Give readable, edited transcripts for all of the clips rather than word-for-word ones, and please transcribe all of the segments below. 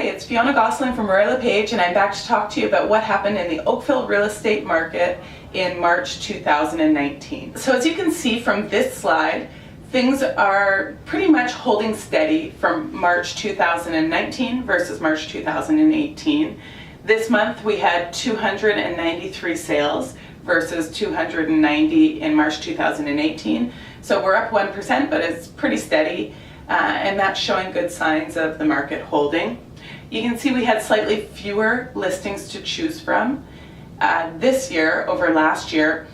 it's Fionna Gossling from Royal LePage, and I'm back to talk to you about what happened in the Oakville real estate market in March 2019. So as you can see from this slide, things are pretty much holding steady from March 2019 versus March 2018. This month we had 293 sales versus 290 in March 2018. So we're up 1%, but it's pretty steady. And that's showing good signs of the market holding. You can see we had slightly fewer listings to choose from this year over last year.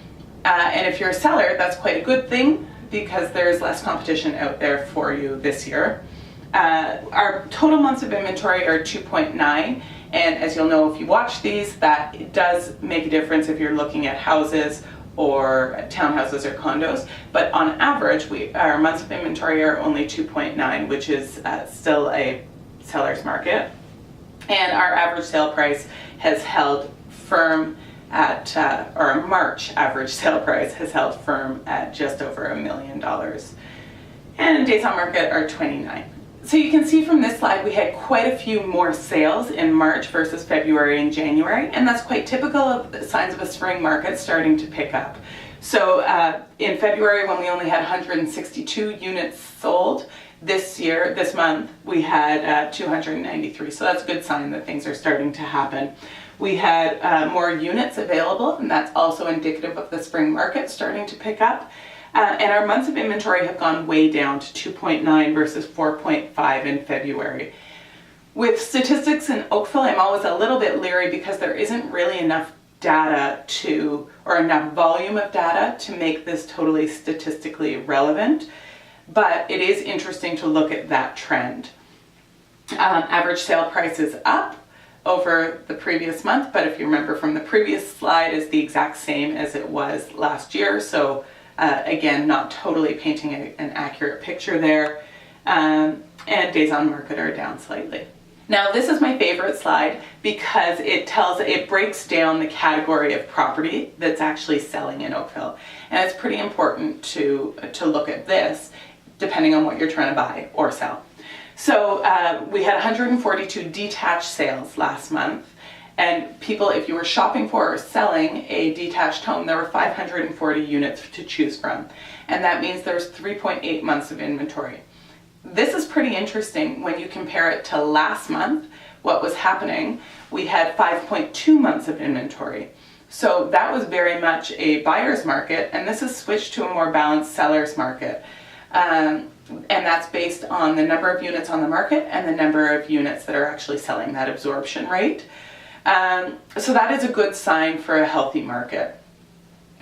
And if you're a seller, that's quite a good thing because there's less competition out there for you this year. Our total months of inventory are 2.9. And as you'll know if you watch these, that it does make a difference if you're looking at houses or townhouses or condos, but on average our months of inventory are only 2.9, which is still a seller's market, and our average sale price has held firm at or March average sale price has held firm at just over $1 million, and days on market are 29. So you can see from this slide we had quite a few more sales in March versus February and January, and that's quite typical of the signs of a spring market starting to pick up. So in February, when we only had 162 units sold, this month we had 293, so that's a good sign that things are starting to happen. We had more units available, and that's also indicative of the spring market starting to pick up. And our months of inventory have gone way down to 2.9 versus 4.5 in February. With statistics in Oakville, I'm always a little bit leery because there isn't really enough data or enough volume of data to make this totally statistically relevant. But it is interesting to look at that trend. Average sale price is up over the previous month, but if you remember from the previous slide, is the exact same as it was last year. So again, not totally painting an accurate picture there, and days on market are down slightly. Now this is my favorite slide because it breaks down the category of property that's actually selling in Oakville, and it's pretty important to look at this depending on what you're trying to buy or sell. So we had 142 detached sales last month. And people, if you were shopping for or selling a detached home, there were 540 units to choose from. And that means there's 3.8 months of inventory. This is pretty interesting when you compare it to last month. What was happening, we had 5.2 months of inventory. So that was very much a buyer's market, and this has switched to a more balanced seller's market. And that's based on the number of units on the market and the number of units that are actually selling, that absorption rate. So that is a good sign for a healthy market.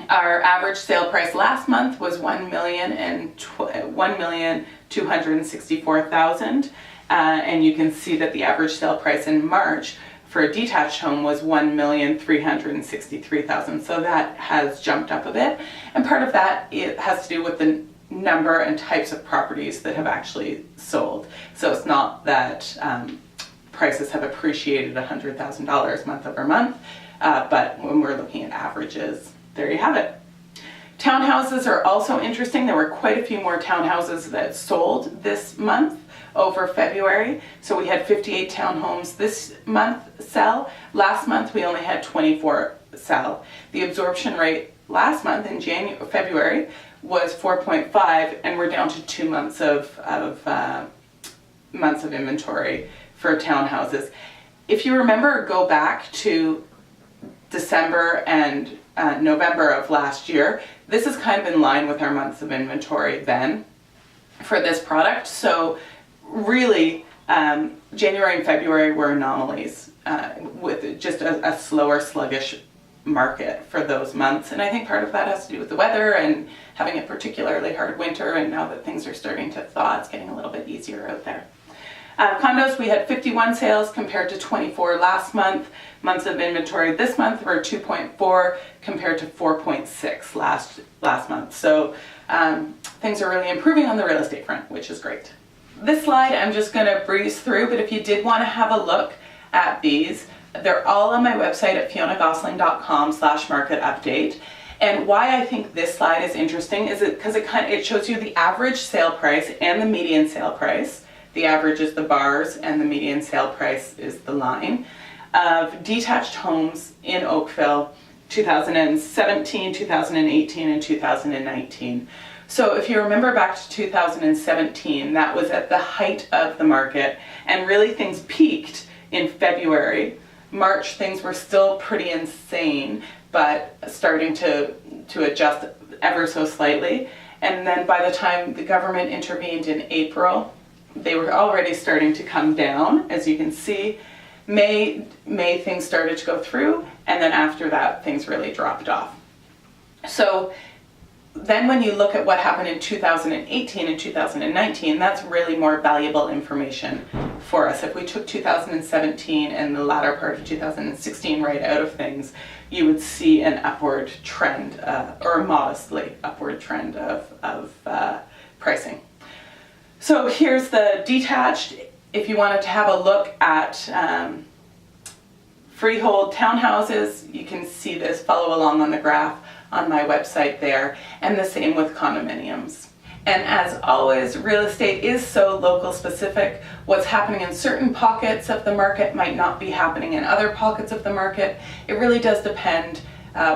Our average sale price last month was $1,264,000, and you can see that the average sale price in March for a detached home was $1,363,000. So that has jumped up a bit, and part of that it has to do with the number and types of properties that have actually sold. So it's not that prices have appreciated $100,000 month over month, but when we're looking at averages, there you have it. Townhouses are also interesting. There were quite a few more townhouses that sold this month over February. So we had 58 townhomes this month sell. Last month we only had 24 sell. The absorption rate last month in February was 4.5, and we're down to 2 months of inventory for townhouses. If you remember, go back to December and November of last year, this is kind of in line with our months of inventory then for this product. So really, January and February were anomalies with just a slower, sluggish market for those months. And I think part of that has to do with the weather and having a particularly hard winter, and now that things are starting to thaw, it's getting a little bit easier out there. Condos, we had 51 sales compared to 24 last month. Months of inventory this month were 2.4 compared to 4.6 last month. So things are really improving on the real estate front, which is great. This slide I'm just going to breeze through, but if you did want to have a look at these, they're all on my website at fionnagosling.com/market update. And why I think this slide is interesting is because it shows you the average sale price and the median sale price the average is the bars, and the median sale price is the line, of detached homes in Oakville 2017, 2018, and 2019. So if you remember back to 2017, that was at the height of the market, and really things peaked in February. March, things were still pretty insane, but starting to adjust ever so slightly. And then by the time the government intervened in April, they were already starting to come down. As you can see, May things started to go through, and then after that, things really dropped off. So then when you look at what happened in 2018 and 2019, that's really more valuable information for us. If we took 2017 and the latter part of 2016 right out of things, you would see an upward trend, or a modestly upward trend of pricing. So here's the detached. If you wanted to have a look at freehold townhouses, you can see this, follow along on the graph on my website there, and the same with condominiums. And as always, real estate is so local specific. What's happening in certain pockets of the market might not be happening in other pockets of the market. It really does depend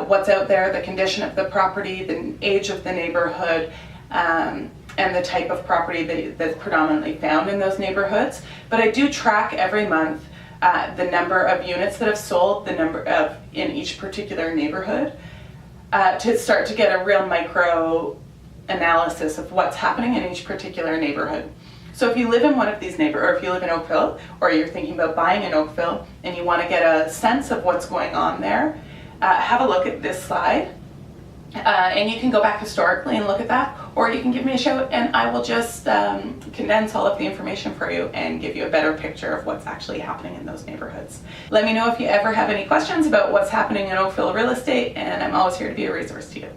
what's out there, the condition of the property, the age of the neighborhood, and the type of property that's predominantly found in those neighborhoods. But I do track every month the number of units that have sold, the number of in each particular neighborhood, to start to get a real micro analysis of what's happening in each particular neighborhood. So if you live in one of these or if you live in Oakville, or you're thinking about buying in Oakville and you want to get a sense of what's going on there, have a look at this slide. And you can go back historically and look at that, or you can give me a shout and I will just condense all of the information for you and give you a better picture of what's actually happening in those neighborhoods. Let me know if you ever have any questions about what's happening in Oakville real estate, and I'm always here to be a resource to you.